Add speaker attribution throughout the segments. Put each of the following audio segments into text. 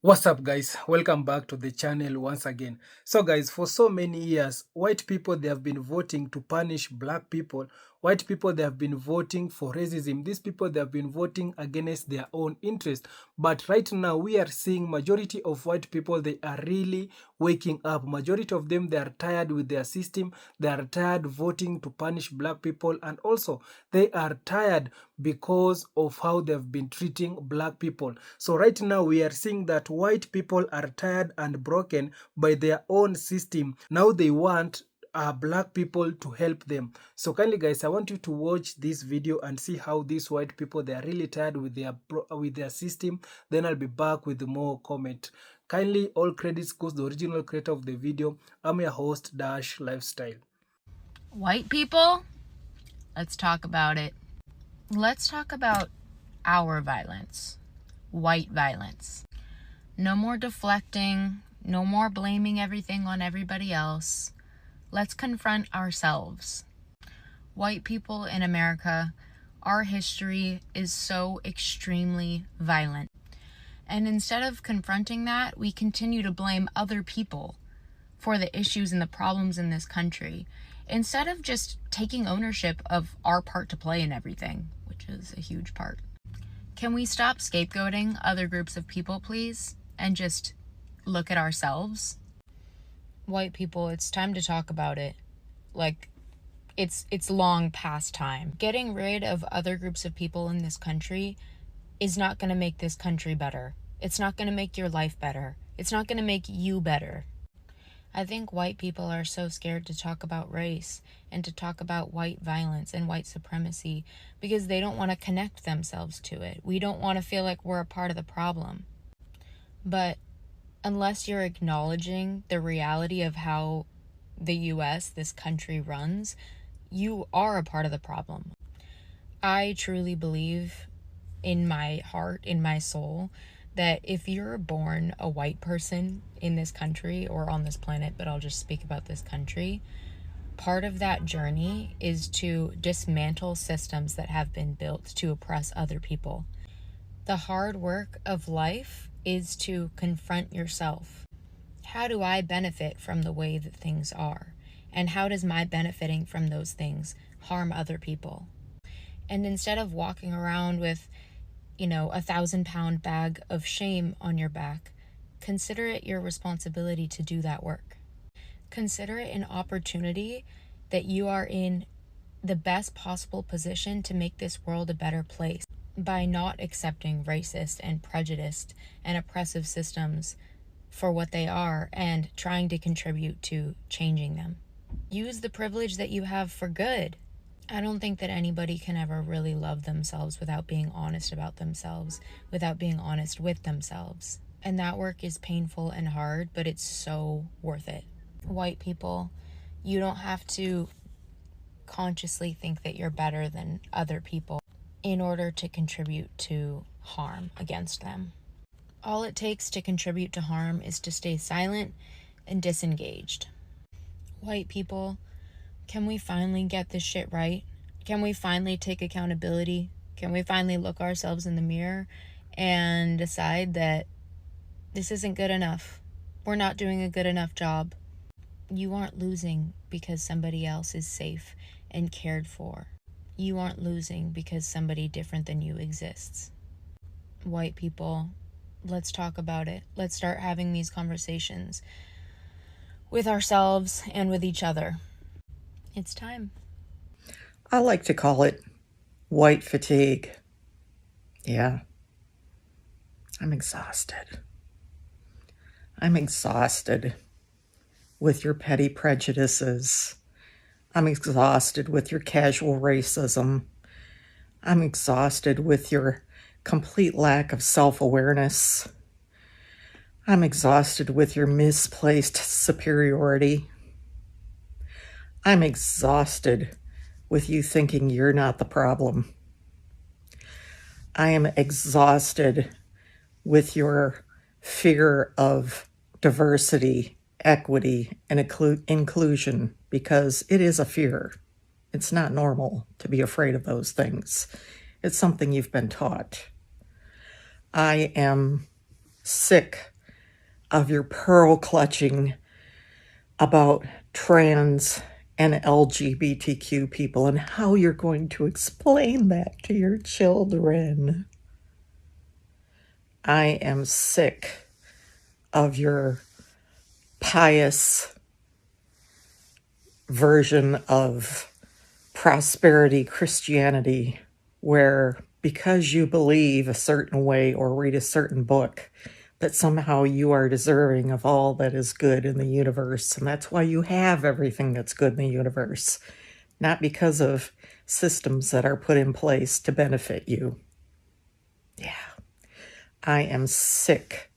Speaker 1: What's up, guys? Welcome back to the channel once again. So guys, for so many years, white people, they have been voting to punish black people. White people, they have been voting for racism. These people, they have been voting against their own interest. But right now, we are seeing majority of white people, they are really waking up. Majority of them, they are tired with their system. They are tired voting to punish black people. And also, they are tired because of how they've been treating black people. So right now, we are seeing that white people are tired and broken by their own system. Now they want black people to help them. So kindly guys, I want you to watch this video and see how these white people, they are really tired with their system. Then I'll be back with more comment. Kindly, all credits goes to the original creator of the video. I'm your host, Dash Lifestyle.
Speaker 2: White people, let's talk about it. Let's talk about our violence. White violence. No more deflecting, no more blaming everything on everybody else. Let's confront ourselves. White people in America, our history is so extremely violent. And instead of confronting that, we continue to blame other people for the issues and the problems in this country, instead of just taking ownership of our part to play in everything, which is a huge part. Can we stop scapegoating other groups of people, please, and just look at ourselves? White people, it's time to talk about it. Like, it's long past time. Getting rid of other groups of people in this country is not going to make this country better. It's not going to make your life better. It's not going to make you better. I think white people are so scared to talk about race and to talk about white violence and white supremacy because they don't want to connect themselves to it. We don't want to feel like we're a part of the problem. But unless you're acknowledging the reality of how the US, this country, runs, you are a part of the problem. I truly believe in my heart, in my soul, that if you're born a white person in this country or on this planet, but I'll just speak about this country, part of that journey is to dismantle systems that have been built to oppress other people. The hard work of life is to confront yourself. How do I benefit from the way that things are? And how does my benefiting from those things harm other people? And instead of walking around with, 1,000-pound bag of shame on your back, consider it your responsibility to do that work. Consider it an opportunity that you are in the best possible position to make this world a better place by not accepting racist and prejudiced and oppressive systems for what they are and trying to contribute to changing them. Use the privilege that you have for good. I don't think that anybody can ever really love themselves without being honest about themselves, without being honest with themselves. And that work is painful and hard, but it's so worth it. White people, you don't have to consciously think that you're better than other people in order to contribute to harm against them. All it takes to contribute to harm is to stay silent and disengaged. White people, can we finally get this shit right? Can we finally take accountability? Can we finally look ourselves in the mirror and decide that this isn't good enough? We're not doing a good enough job. You aren't losing because somebody else is safe and cared for. You aren't losing because somebody different than you exists. White people, let's talk about it. Let's start having these conversations with ourselves and with each other. It's time.
Speaker 3: I like to call it white fatigue. Yeah. I'm exhausted. I'm exhausted with your petty prejudices. I'm exhausted with your casual racism. I'm exhausted with your complete lack of self-awareness. I'm exhausted with your misplaced superiority. I'm exhausted with you thinking you're not the problem. I am exhausted with your fear of diversity, equity, and inclusion, because it is a fear. It's not normal to be afraid of those things. It's something you've been taught. I am sick of your pearl clutching about trans and LGBTQ people and how you're going to explain that to your children. I am sick of your pious version of prosperity Christianity, where because you believe a certain way or read a certain book, that somehow you are deserving of all that is good in the universe. And that's why you have everything that's good in the universe, not because of systems that are put in place to benefit you. Yeah. I am sick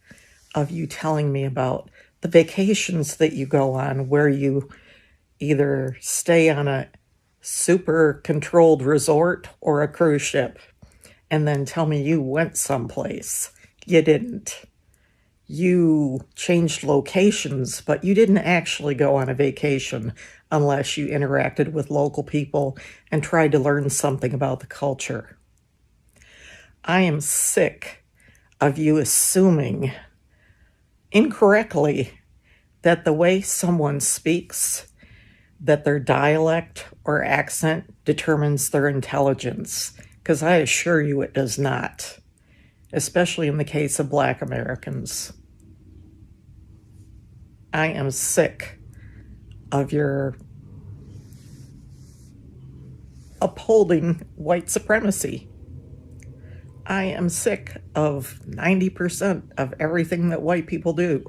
Speaker 3: of you telling me about the vacations that you go on where you either stay on a super controlled resort or a cruise ship and then tell me you went someplace. You didn't. You changed locations, but you didn't actually go on a vacation unless you interacted with local people and tried to learn something about the culture. I am sick of you assuming incorrectly that the way someone speaks, that their dialect or accent determines their intelligence, because I assure you it does not, especially in the case of Black Americans. I am sick of your upholding white supremacy. I am sick of 90% of everything that white people do.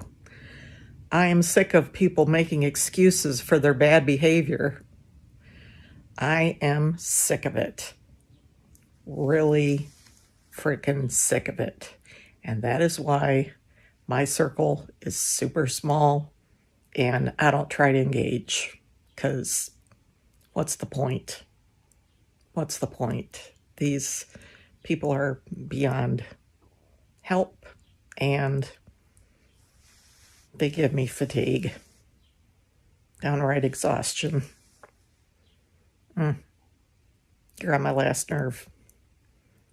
Speaker 3: I am sick of people making excuses for their bad behavior. I am sick of it. Really freaking sick of it. And that is why my circle is super small and I don't try to engage, because what's the point? What's the point? These people are beyond help and they give me fatigue, downright exhaustion. You're on my last nerve.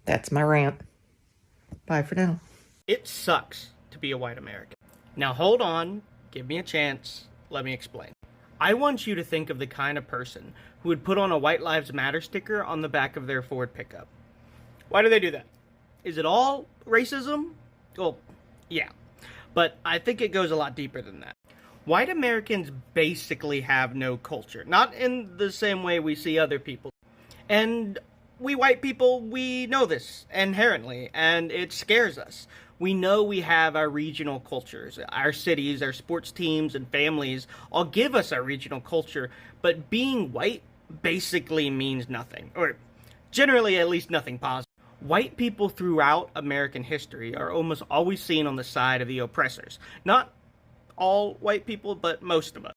Speaker 3: That's my rant. Bye for now.
Speaker 4: It sucks to be a white American. Now hold on, give me a chance, let me explain. I want you to think of the kind of person who would put on a White Lives Matter sticker on the back of their Ford pickup. Why do they do that? Is it all racism? Well, yeah. But I think it goes a lot deeper than that. White Americans basically have no culture. Not in the same way we see other people. And we white people, we know this inherently, and it scares us. We know we have our regional cultures. Our cities, our sports teams, and families all give us our regional culture, but being white basically means nothing. Or generally, at least nothing positive. White people throughout American history are almost always seen on the side of the oppressors. Not all white people, but most of us.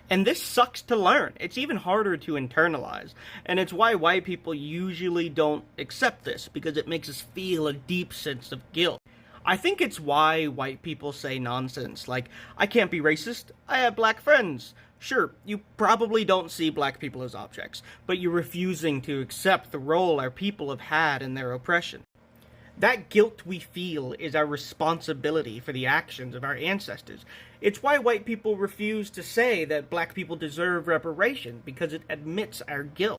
Speaker 4: And this sucks to learn. It's even harder to internalize. And it's why white people usually don't accept this, because it makes us feel a deep sense of guilt. I think it's why white people say nonsense like, I can't be racist, I have black friends. Sure, you probably don't see black people as objects, but you're refusing to accept the role our people have had in their oppression. That guilt we feel is our responsibility for the actions of our ancestors. It's why white people refuse to say that black people deserve reparation, because it admits our guilt.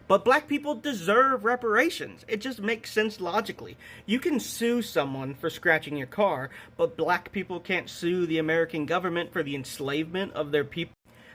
Speaker 4: But black people deserve reparations. It just makes sense logically. You can sue someone for scratching your car, but black people can't sue the American government for the enslavement of their people.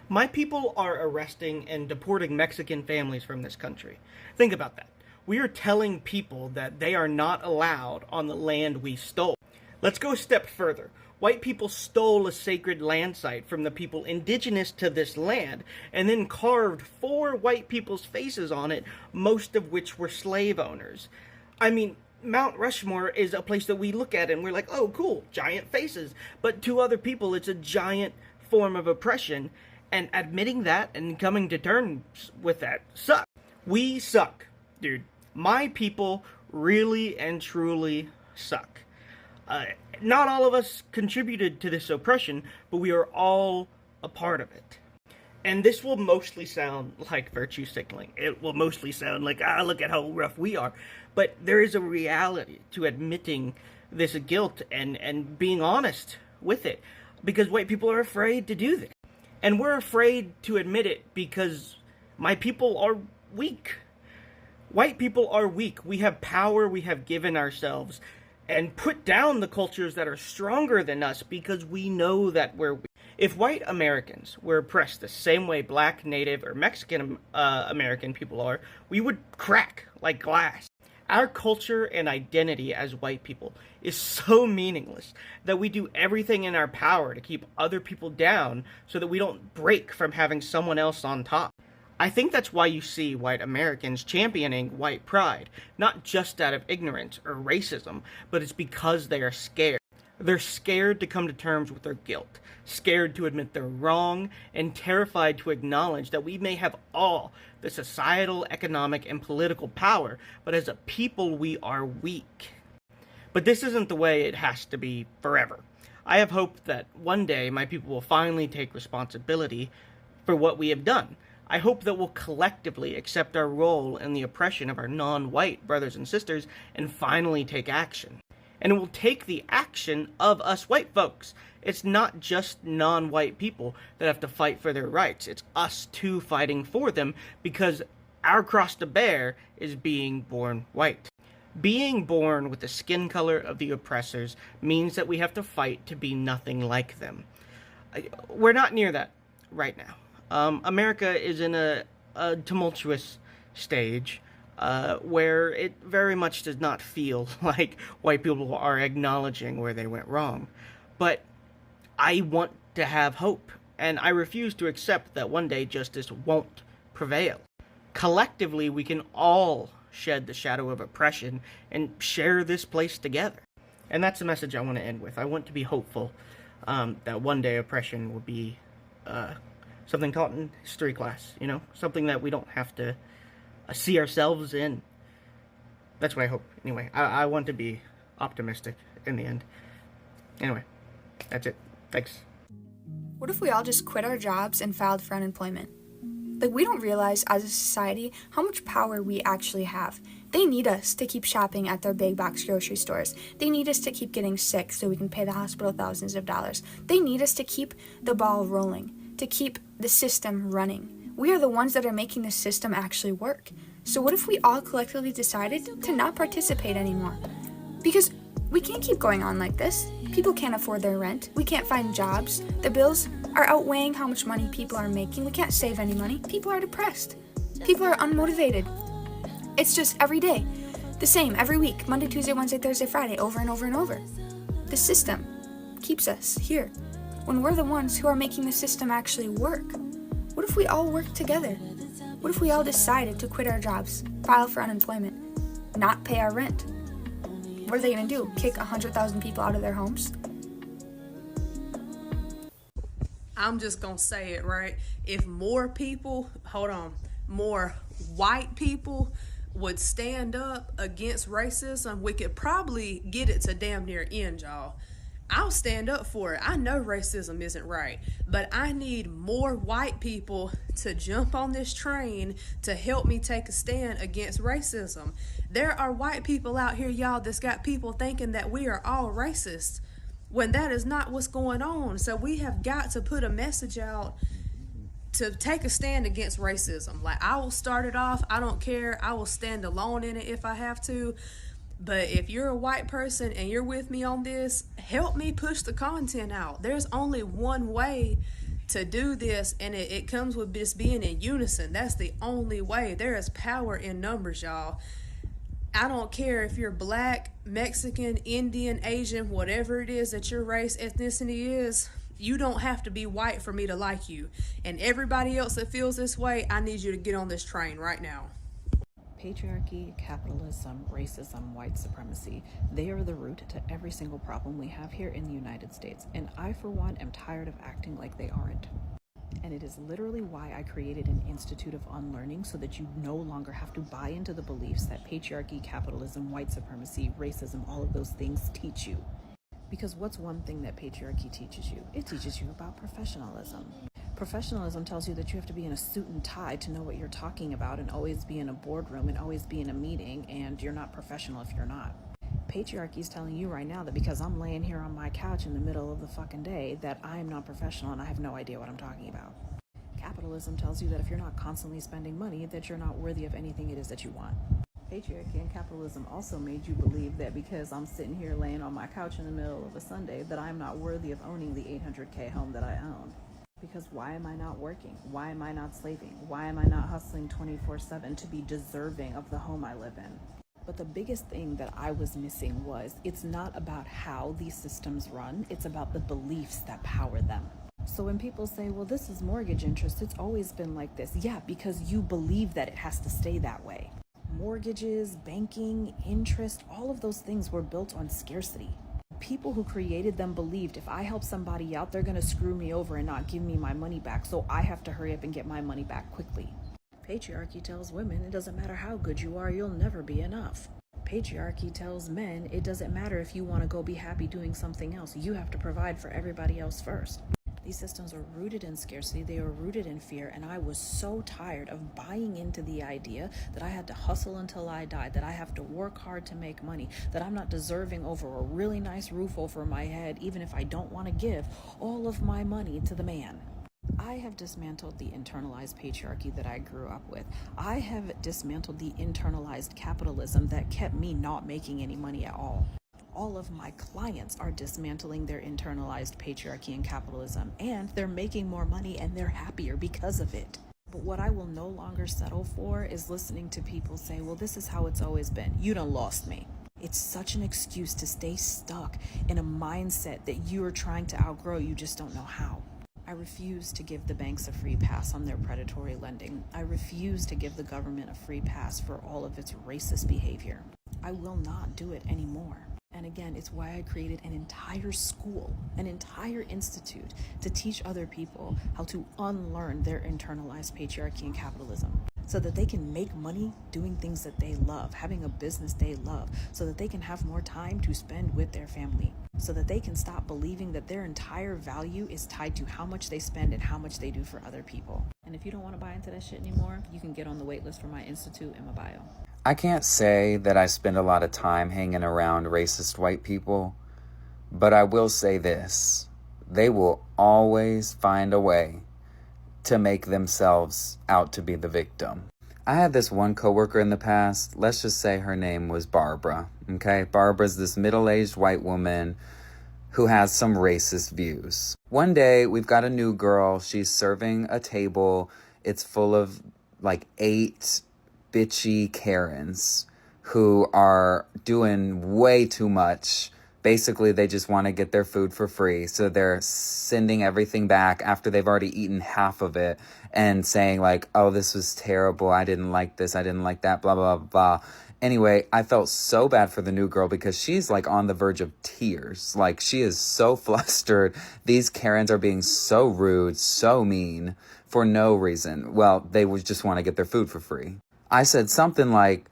Speaker 4: My people are arresting and deporting Mexican families from this country. Think about that. We are telling people that they are not allowed on the land we stole. Let's go a step further. White people stole a sacred land site from the people indigenous to this land and then carved 4 white people's faces on it, most of which were slave owners. I mean, Mount Rushmore is a place that we look at and we're like, oh, cool, giant faces. But to other people, it's a giant form of oppression, and admitting that and coming to terms with that sucks. We suck, dude. My people really and truly suck. Not all of us contributed to this oppression, but we are all a part of it. And this will mostly sound like virtue signaling. It will mostly sound like, look at how rough we are. But there is a reality to admitting this guilt and being honest with it. because white people are afraid to do this. And we're afraid to admit it because my people are weak. White people are weak. We have power we have given ourselves and put down the cultures that are stronger than us because we know that we're weak. If white Americans were oppressed the same way black, native, or Mexican American people are, we would crack like glass. Our culture and identity as white people is so meaningless that we do everything in our power to keep other people down so that we don't break from having someone else on top. I think that's why you see white Americans championing white pride, not just out of ignorance or racism, but it's because they are scared. They're scared to come to terms with their guilt, scared to admit they're wrong, and terrified to acknowledge that we may have all the societal, economic, and political power, but as a people we are weak. But this isn't the way it has to be forever. I have hope that one day my people will finally take responsibility for what we have done. I hope that we'll collectively accept our role in the oppression of our non-white brothers and sisters and finally take action. And it will take the action of us white folks. It's not just non-white people that have to fight for their rights. It's us too fighting for them because our cross to bear is being born white. Being born with the skin color of the oppressors means that we have to fight to be nothing like them. We're not near that right now. America is in a tumultuous stage where it very much does not feel like white people are acknowledging where they went wrong. But I want to have hope, and I refuse to accept that one day justice won't prevail. Collectively, we can all shed the shadow of oppression and share this place together. And that's the message I want to end with. I want to be hopeful that one day oppression will be something taught in history class, something that we don't have to see ourselves in. That's what I hope. Anyway, I want to be optimistic in the end. Anyway, that's it. Thanks.
Speaker 5: What if we all just quit our jobs and filed for unemployment? We don't realize as a society how much power we actually have. They need us to keep shopping at their big box grocery stores. They need us to keep getting sick so we can pay the hospital thousands of dollars. They need us to keep the ball rolling, to keep the system running. We are the ones that are making the system actually work. So what if we all collectively decided to not participate anymore? Because we can't keep going on like this. People can't afford their rent. We can't find jobs. The bills are outweighing how much money people are making. We can't save any money. People are depressed. People are unmotivated. It's just every day. The same, every week. Monday, Tuesday, Wednesday, Thursday, Friday, over and over and over. The system keeps us here when we're the ones who are making the system actually work. What if we all worked together? What if we all decided to quit our jobs, file for unemployment, not pay our rent? What are they going to do? Kick 100,000 people out of their homes?
Speaker 6: I'm just going to say it, right? If more people, more white people would stand up against racism, we could probably get it to damn near end, y'all. I'll stand up for it. I know racism isn't right, but I need more white people to jump on this train to help me take a stand against racism. There are white people out here, y'all, that's got people thinking that we are all racist when that is not what's going on. So we have got to put a message out to take a stand against racism. I will start it off. I don't care. I will stand alone in it if I have to. But if you're a white person and you're with me on this, help me push the content out. There's only one way to do this, and it comes with just being in unison. That's the only way. There is power in numbers, y'all. I don't care if you're black, Mexican, Indian, Asian, whatever it is that your race, ethnicity is. You don't have to be white for me to like you. And everybody else that feels this way, I need you to get on this train right now.
Speaker 7: Patriarchy, capitalism, racism, white supremacy, they are the root to every single problem we have here in the United States. And I, for one, am tired of acting like they aren't. And it is literally why I created an Institute of Unlearning, so that you no longer have to buy into the beliefs that patriarchy, capitalism, white supremacy, racism, all of those things teach you. Because what's one thing that patriarchy teaches you? It teaches you about professionalism. Professionalism tells you that you have to be in a suit and tie to know what you're talking about and always be in a boardroom and always be in a meeting, and you're not professional if you're not. Patriarchy is telling you right now that because I'm laying here on my couch in the middle of the fucking day, that I am not professional and I have no idea what I'm talking about. Capitalism tells you that if you're not constantly spending money, that you're not worthy of anything it is that you want. Patriarchy and capitalism also made you believe that because I'm sitting here laying on my couch in the middle of a Sunday, that I'm not worthy of owning the $800K home that I own. Because why am I not working? Why am I not slaving? Why am I not hustling 24/7 to be deserving of the home I live in? But the biggest thing that I was missing was it's not about how these systems run, it's about the beliefs that power them. So when people say, well, this is mortgage interest, it's always been like this. Yeah, because you believe that it has to stay that way. Mortgages, banking, interest, all of those things were built on scarcity. People who created them believed if I help somebody out, they're going to screw me over and not give me my money back, so I have to hurry up and get my money back quickly. Patriarchy tells women it doesn't matter how good you are, you'll never be enough. Patriarchy tells men it doesn't matter if you want to go be happy doing something else, you have to provide for everybody else first. These systems are rooted in scarcity, they are rooted in fear, and I was so tired of buying into the idea that I had to hustle until I died, that I have to work hard to make money, that I'm not deserving over a really nice roof over my head, even if I don't want to give all of my money to the man. I have dismantled the internalized patriarchy that I grew up with. I have dismantled the internalized capitalism that kept me not making any money at all. All of my clients are dismantling their internalized patriarchy and capitalism, and they're making more money and they're happier because of it. But what I will no longer settle for is listening to people say, well, this is how it's always been. You done lost me. It's such an excuse to stay stuck in a mindset that you are trying to outgrow, you just don't know how. I refuse to give the banks a free pass on their predatory lending. I refuse to give the government a free pass for all of its racist behavior. I will not do it anymore. And again, it's why I created an entire school, an entire institute to teach other people how to unlearn their internalized patriarchy and capitalism so that they can make money doing things that they love, having a business they love, so that they can have more time to spend with their family, so that they can stop believing that their entire value is tied to how much they spend and how much they do for other people. And if you don't want to buy into that shit anymore, you can get on the wait list for my institute in my bio.
Speaker 8: I can't say that I spend a lot of time hanging around racist white people, but I will say this. They will always find a way to make themselves out to be the victim. I had this one coworker in the past, let's just say her name was Barbara, okay? Barbara's this middle-aged white woman who has some racist views. One day, we've got a new girl, she's serving a table, it's full of like 8 bitchy Karens who are doing way too much. Basically, they just want to get their food for free. So they're sending everything back after they've already eaten half of it and saying like, oh, this was terrible. I didn't like this. I didn't like that, blah, blah, blah, blah. Anyway, I felt so bad for the new girl because she's like on the verge of tears. Like she is so flustered. These Karens are being so rude, so mean for no reason. Well, they would just want to get their food for free. I said something like,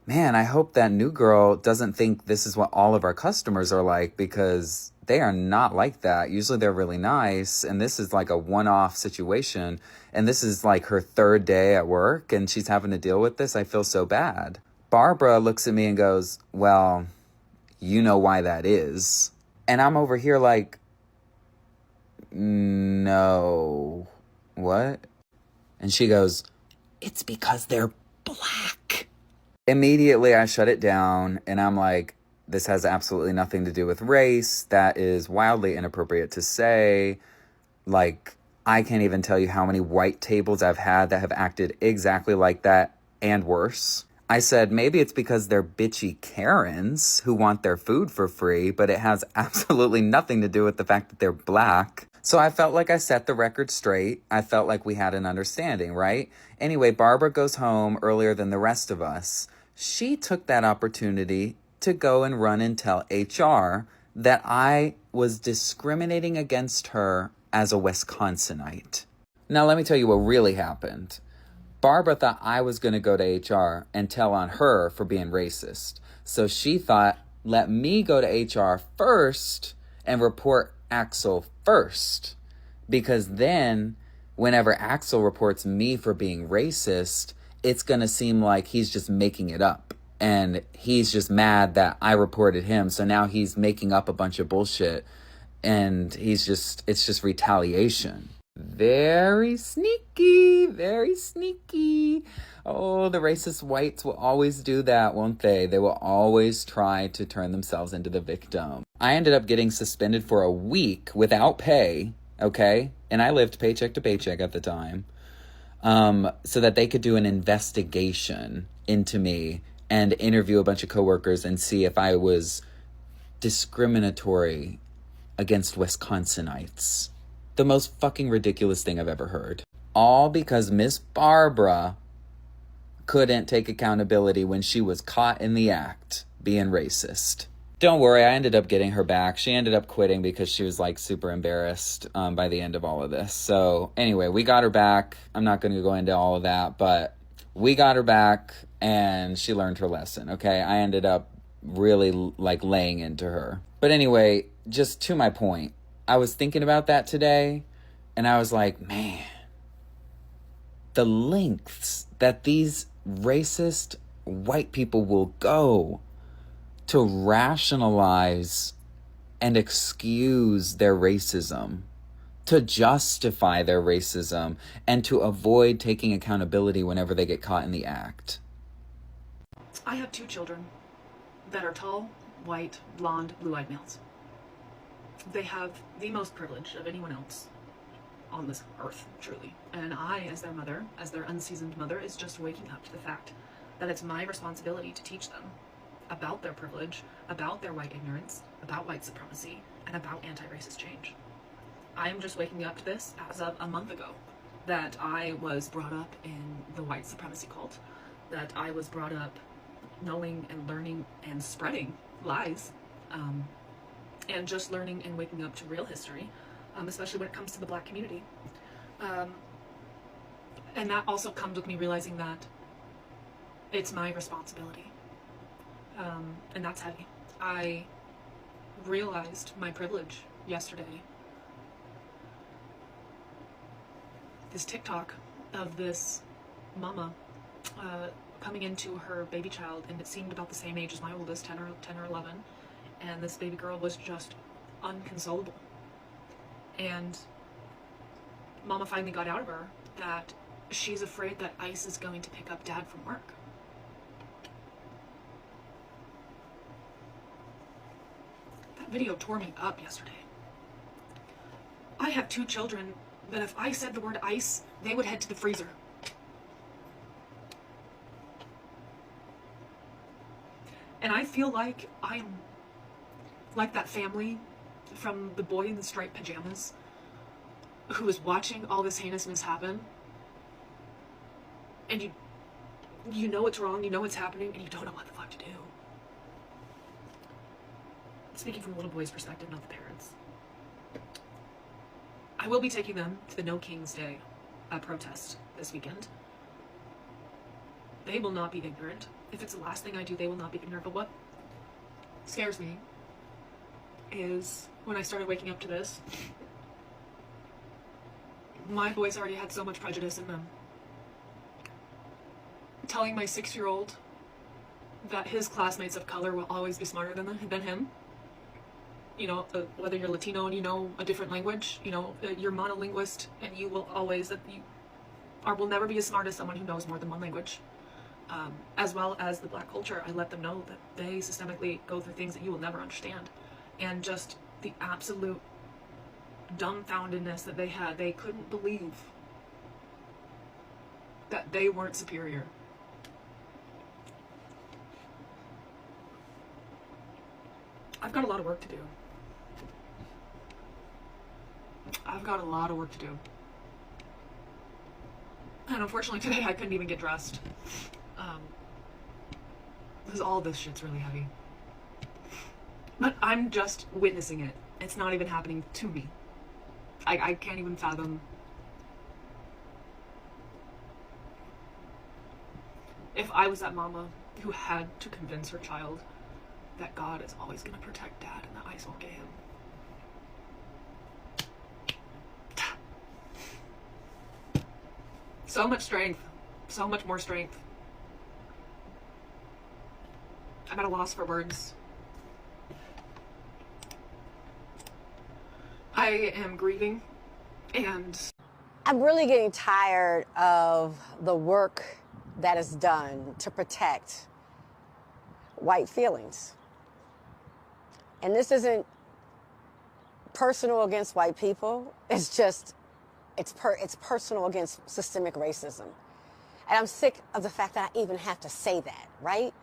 Speaker 8: man, I hope that new girl doesn't think this is what all of our customers are like, because they are not like that. Usually they're really nice, and this is like a one-off situation, and this is like her 3rd day at work, and she's having to deal with this. I feel so bad. Barbara looks at me and goes, well, you know why that is. And I'm over here like, no, what? And she goes, it's because they're black. Immediately I shut it down and I'm like, this has absolutely nothing to do with race. That is wildly inappropriate to say. Like, I can't even tell you how many white tables I've had that have acted exactly like that and worse. I said, maybe it's because they're bitchy Karens who want their food for free, but it has absolutely nothing to do with the fact that they're black. So I felt like I set the record straight. I felt like we had an understanding, right? Anyway, Barbara goes home earlier than the rest of us. She took that opportunity to go and run and tell HR that I was discriminating against her as a Wisconsinite. Now, let me tell you what really happened. Barbara thought I was going to go to HR and tell on her for being racist. So she thought, let me go to HR first and report Axel first. Because then, whenever Axel reports me for being racist, it's going to seem like he's just making it up. and he's just mad that I reported him. So now he's making up a bunch of bullshit, and it's just retaliation. Very sneaky, very sneaky. Oh, the racist whites will always do that, won't they? They will always try to turn themselves into the victim. I ended up getting suspended for a week without pay, okay? And I lived paycheck to paycheck at the time, so that they could do an investigation into me and interview a bunch of coworkers and see if I was discriminatory against Wisconsinites. The most fucking ridiculous thing I've ever heard. All because Miss Barbara couldn't take accountability when she was caught in the act being racist. Don't worry, I ended up getting her back. She ended up quitting because she was like super embarrassed by the end of all of this. So anyway, we got her back. I'm not going to go into all of that, but we got her back and she learned her lesson, okay? I ended up really like laying into her. But anyway, just to my point, I was thinking about that today and I was like, man, the lengths that these racist white people will go to rationalize and excuse their racism, to justify their racism, and to avoid taking accountability whenever they get caught in the act.
Speaker 7: I have 2 children that are tall, white, blonde, blue-eyed males. They have the most privilege of anyone else on this earth, truly. And I, as their mother, as their unseasoned mother, is just waking up to the fact that it's my responsibility to teach them about their privilege, about their white ignorance, about white supremacy, and about anti-racist change. I am just waking up to this as of a month ago, that I was brought up in the white supremacy cult, that I was brought up knowing and learning and spreading lies, and just learning and waking up to real history, especially when it comes to the Black community. And that also comes with me realizing that it's my responsibility. And that's heavy. I realized my privilege yesterday. This TikTok of this mama coming into her baby child, and it seemed about the same age as my oldest, 10 or 11, and this baby girl was just unconsolable. And mama finally got out of her that she's afraid that ICE is going to pick up dad from work. That video tore me up yesterday. I have 2 children that if I said the word ICE, they would head to the freezer. And I feel like I'm like that family from The Boy in the Striped Pajamas who is watching all this heinousness happen, and you know it's wrong, you know it's happening, and you don't know what the fuck to do. Speaking from a little boy's perspective, not the parents. I will be taking them to the No King's Day protest this weekend. They will not be ignorant. If it's the last thing I do, they will not be ignorant. But what scares me is when I started waking up to this, my boys already had so much prejudice in them. Telling my 6-year-old that his classmates of color will always be smarter than him. You know, whether you're Latino and you know a different language, you know, you're monolinguist and you will always, will never be as smart as someone who knows more than one language. As well as the Black culture, I let them know that they systemically go through things that you will never understand. And just the absolute dumbfoundedness that they had. They couldn't believe that they weren't superior. I've got a lot of work to do. And unfortunately today I couldn't even get dressed. Because all this shit's really heavy. But I'm just witnessing it. It's not even happening to me. I can't even fathom. If I was that mama who had to convince her child that God is always going to protect dad and that ICE won't get him. So much strength. So much more strength. I'm at a loss for words. I am grieving, and
Speaker 9: I'm really getting tired of the work that is done to protect white feelings. And this isn't personal against white people. It's just, it's personal against systemic racism. And I'm sick of the fact that I even have to say that, right?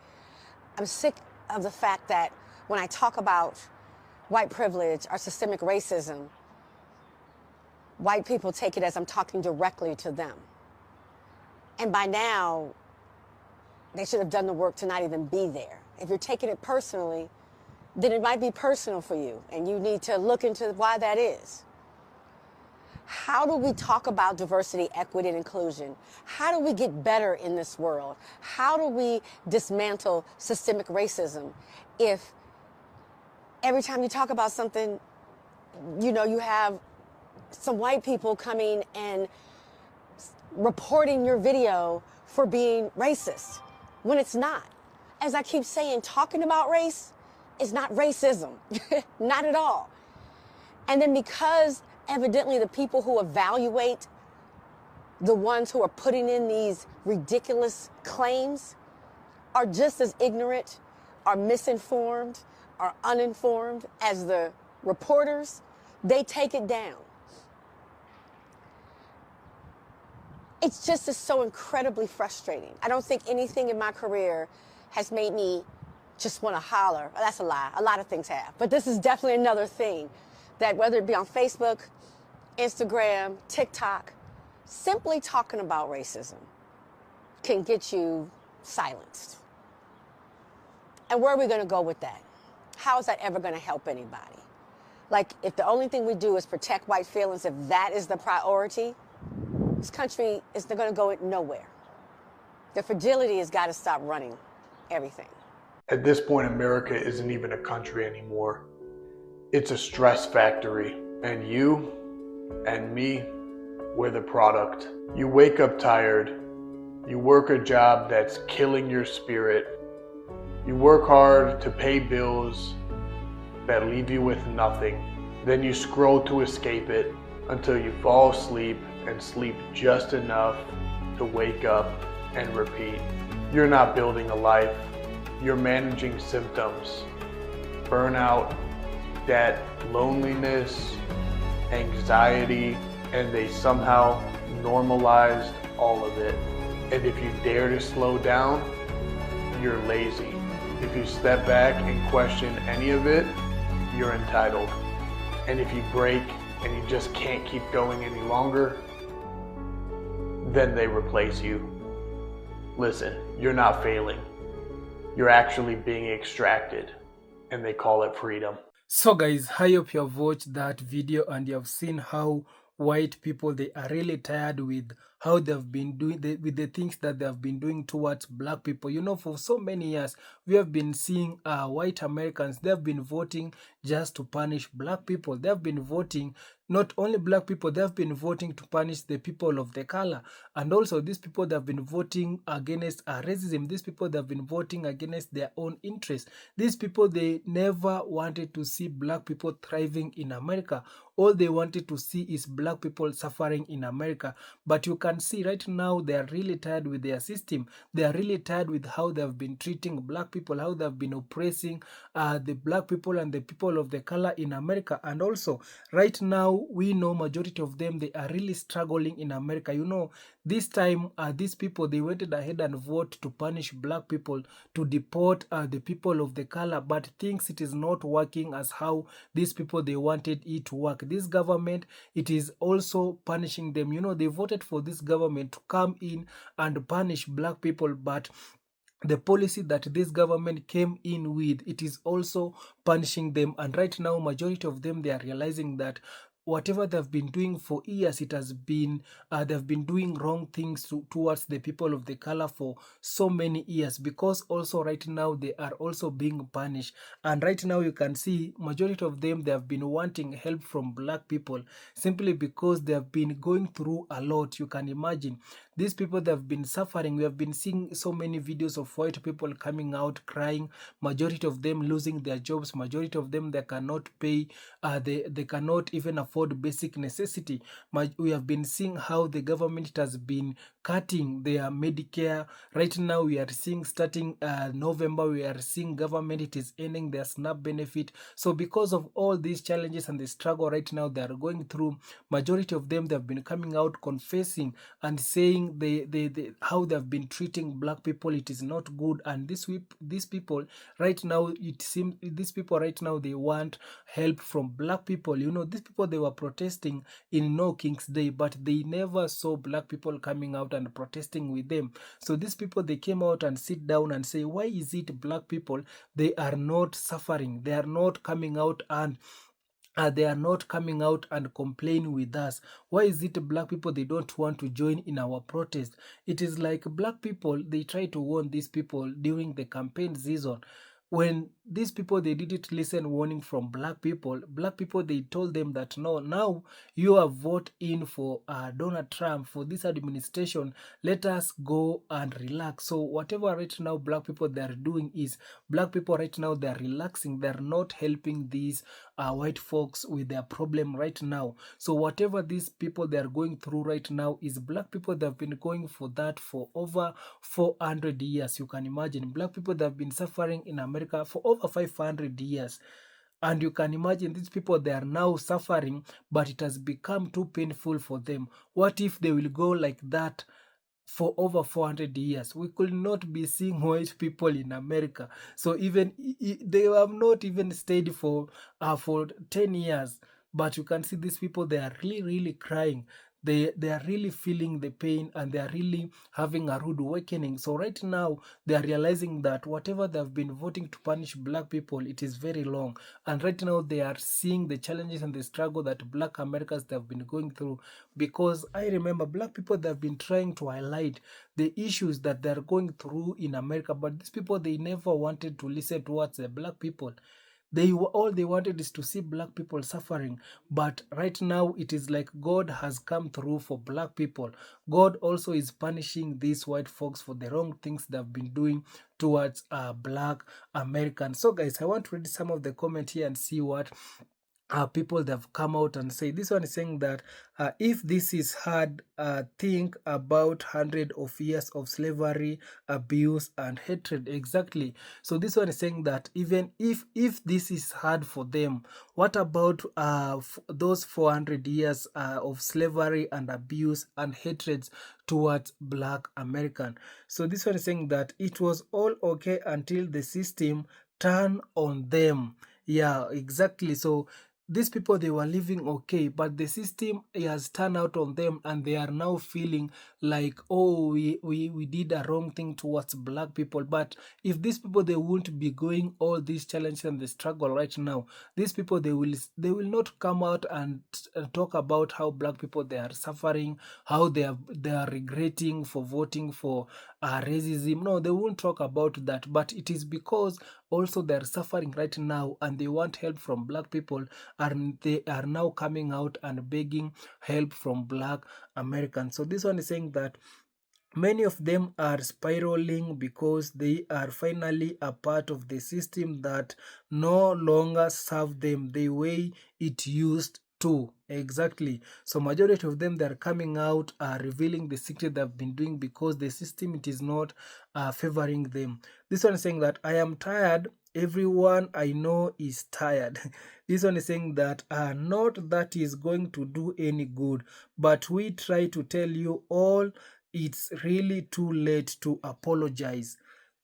Speaker 9: I'm sick of the fact that when I talk about white privilege or systemic racism, white people take it as I'm talking directly to them. And by now, they should have done the work to not even be there. If you're taking it personally, then it might be personal for you, and you need to look into why that is. How do we talk about diversity, equity, and inclusion? How do we get better in this world? How do we dismantle systemic racism if every time you talk about something, you know, you have some white people coming and reporting your video for being racist when it's not? As I keep saying, talking about race is not racism, not at all. And then because evidently the people who evaluate the ones who are putting in these ridiculous claims are just as ignorant, are misinformed, are uninformed as the reporters, they take it down. It's just so incredibly frustrating. I don't think anything in my career has made me just want to holler. That's a lie. A lot of things have. But this is definitely another thing that, whether it be on Facebook, Instagram, TikTok, simply talking about racism can get you silenced. And where are we going to go with that? How is that ever going to help anybody? Like, if the only thing we do is protect white feelings, if that is the priority, this country is going to go nowhere. The fragility has got to stop running everything.
Speaker 10: At this point, America isn't even a country anymore. It's a stress factory, and you and me, we're the product. You wake up tired. You work a job that's killing your spirit. You work hard to pay bills that leave you with nothing. Then you scroll to escape it until you fall asleep and sleep just enough to wake up and repeat. You're not building a life. You're managing symptoms. Burnout, debt, loneliness, anxiety, and they somehow normalized all of it. And if you dare to slow down, you're lazy. If you step back and question any of it, you're entitled. And if you break and you just can't keep going any longer, then they replace you. Listen, you're not failing. You're actually being extracted, and they call it freedom.
Speaker 1: So guys, I hope you have watched that video and you have seen how white people, they are really tired with how they've been doing with the things that they have been doing towards black people. You know, for so many years we have been seeing white Americans, they have been voting just to punish black people. They have been voting not only black people, they have been voting to punish the people of the color. And also these people that have been voting against racism, these people that have been voting against their own interests. These people, they never wanted to see black people thriving in America. All they wanted to see is black people suffering in America. But you can see right now they are really tired with their system. They are really tired with how they have been treating black people, how they have been oppressing the black people and the people of the color in America. And also right now we know majority of them, they are really struggling in America. You know, this time these people, they went ahead and vote to punish black people, to deport the people of the color, but things, it is not working as how these people, they wanted it to work. This government, it is also punishing them. You know, they voted for this government to come in and punish black people, but the policy that this government came in with, it is also punishing them. And right now majority of them, they are realizing that whatever they've been doing for years, it has been they've been doing wrong things towards the people of the color for so many years, because also right now they are also being punished. And right now you can see majority of them, they have been wanting help from black people simply because they have been going through a lot. You can imagine these people, they have been suffering. We have been seeing so many videos of white people coming out crying, majority of them losing their jobs, majority of them, they cannot pay, they cannot even afford basic necessity. We have been seeing how the government has been cutting their Medicare. Right now we are seeing, starting November, we are seeing government, it is ending their SNAP benefit. So because of all these challenges and the struggle right now they are going through, majority of them, they have been coming out confessing and saying how they have been treating black people, it is not good. And these people right now, it seems these people right now, they want help from black people. You know, these people, they were protesting in No King's Day, but they never saw black people coming out and protesting with them. So these people, they came out and sit down and say, why is it black people, they are not suffering, they are not coming out and they are not coming out and complain with us? Why is it black people, they don't want to join in our protest? It is like black people, they try to warn these people during the campaign season. When these people, they didn't listen warning from black people, they told them that no, now you have voted in for Donald Trump, for this administration, let us go and relax. So whatever right now black people they are doing is, black people right now, they are relaxing, they are not helping these white folks with their problem right now. So whatever these people they are going through right now is, black people they have been going for that for over 400 years. You can imagine, black people that have been suffering in America for over 500 years. And you can imagine these people, they are now suffering, but it has become too painful for them. What if they will go like that for over 400 years? We could not be seeing white people in America. So even they have not even stayed for 10 years. But you can see these people, they are really, really crying. They are really feeling the pain, and they are really having a rude awakening. So right now they are realizing that whatever they have been voting to punish black people, it is very long. And right now they are seeing the challenges and the struggle that black Americans they have been going through. Because I remember black people, they have been trying to highlight the issues that they are going through in America, but these people, they never wanted to listen towards the black people. All they wanted is to see black people suffering. But right now it is like God has come through for black people. God also is punishing these white folks for the wrong things they've been doing towards black Americans. So guys, I want to read some of the comment here and see what people that have come out and say. This one is saying that if this is hard, think about hundred of years of slavery, abuse, and hatred. Exactly. So this one is saying that even if this is hard for them, what about those 400 years of slavery and abuse and hatred towards black American? So this one is saying that it was all okay until the system turned on them. Yeah, exactly. So these people, they were living okay, but the system has turned out on them, and they are now feeling like, oh, we did a wrong thing towards black people. But if these people, they won't be going all these challenges and the struggle right now, these people, they will not come out and talk about how black people, they are suffering, how they are regretting for voting for racism. No, they won't talk about that. But it is because also they are suffering right now, and they want help from black people, and they are now coming out and begging help from black Americans. So this one is saying that many of them are spiraling because they are finally a part of the system that no longer serve them the way it used to. Exactly. So majority of them, they are coming out, revealing the secret they've been doing, because the system, it is not favoring them. This one is saying that I am tired. Everyone I know is tired. This one is saying that not that is going to do any good, but we try to tell you all, it's really too late to apologize.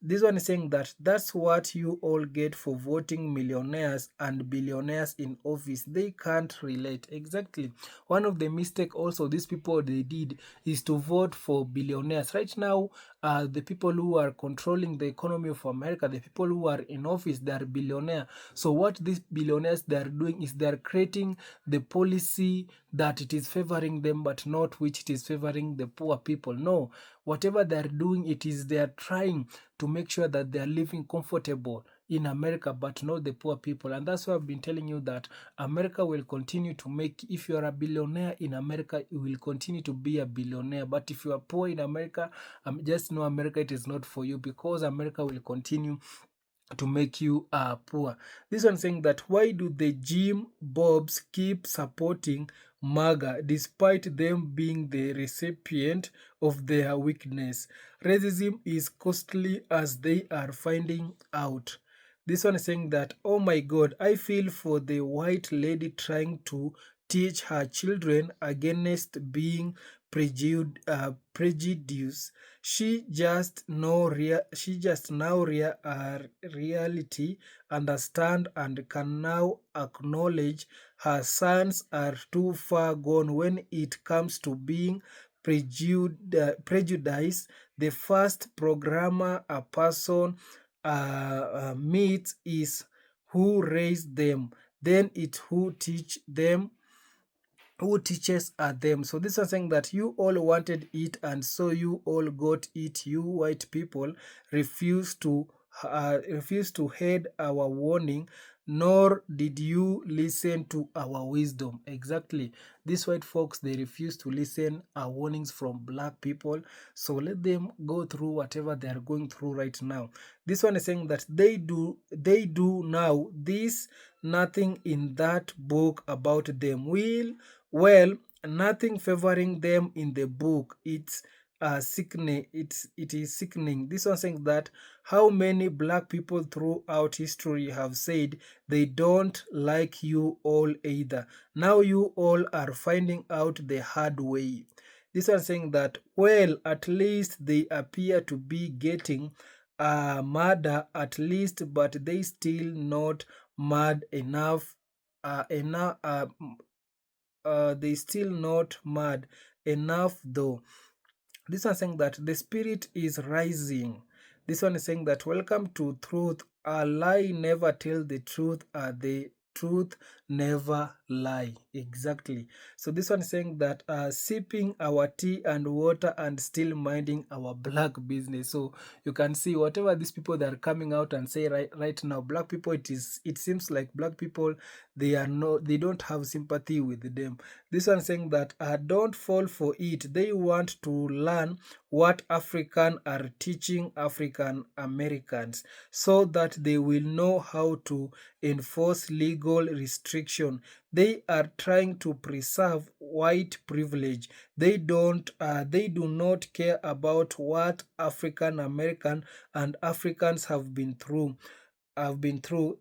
Speaker 1: This one is saying that that's what you all get for voting millionaires and billionaires in office. They can't relate. Exactly. One of the mistake also these people they did is to vote for billionaires. Right now, the people who are controlling the economy of America, the people who are in office, they are billionaire. So what these billionaires they are doing is they are creating the policy that it is favoring them, but not which it is favoring the poor people. No, whatever they are doing, it is they are trying to make sure that they are living comfortable in America, but not the poor people. And that's why I've been telling you that America will continue to make, if you are a billionaire in America, you will continue to be a billionaire. But if you are poor in America, just know America, it is not for you, because America will continue to make you poor. This one saying that why do the Jim Bobs keep supporting MAGA despite them being the recipient of their weakness? Racism is costly as they are finding out. This one is saying that, oh my god, I feel for the white lady trying to teach her children against being prejudiced. She just now reality understand and can now acknowledge her sons are too far gone when it comes to being prejudiced. The first programmer a person meets is who raised them, then it who teach them, who teaches them. So this is saying that you all wanted it and so you all got it. You white people refuse to heed our warning, nor did you listen to our wisdom. Exactly. These white folks, they refuse to listen our warnings from black people. So let them go through whatever they are going through right now. This one is saying that they do now this, nothing in that book about them will, well, nothing favoring them in the book. It's sickening. It is sickening. This one saying that how many black people throughout history have said they don't like you all either. Now you all are finding out the hard way. This one saying that, well, at least they appear to be getting murder at least, but they still not mad enough. They still not mad enough though. This one saying that the spirit is rising. This one is saying that welcome to truth. A lie never tell the truth. The truth never lie. Exactly. So this one is saying that sipping our tea and water and still minding our black business. So you can see whatever these people that are coming out and say right now, black people, it seems like black people, they don't have sympathy with them. This one saying that don't fall for it. They want to learn what African are teaching African Americans so that they will know how to enforce legal restriction. They are trying to preserve white privilege. They do not care about what African American and Africans have been through.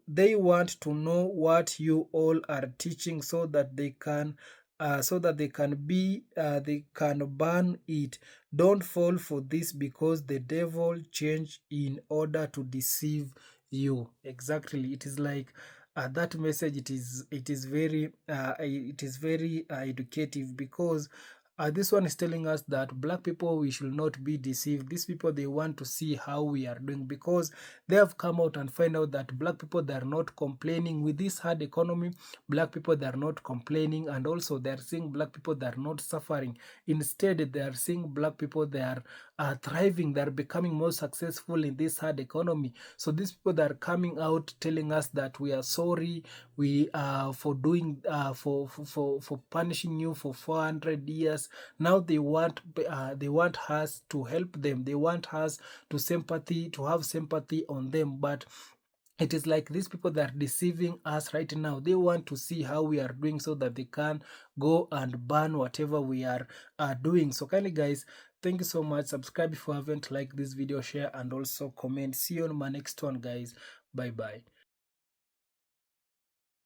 Speaker 1: They want to know what you all are teaching so that they can they can ban it. Don't fall for this because the devil changed in order to deceive you. Exactly. It is like that message. It is very educative, because this one is telling us that black people, we should not be deceived. These people, they want to see how we are doing, because they have come out and find out that black people, they are not complaining with this hard economy. Black people, they are not complaining, and also they are seeing black people, they are not suffering. Instead, they are seeing black people, they are thriving, they are becoming more successful in this hard economy. So these people that are coming out telling us that we are sorry, we for doing for punishing you for 400 years. Now they want us to help them. They want us to have sympathy on them. But it is like these people that are deceiving us right now. They want to see how we are doing so that they can go and ban whatever we are doing. So kindly guys, thank you so much. Subscribe if you haven't, like this video, share, and also comment. See you on my next one, guys. Bye bye.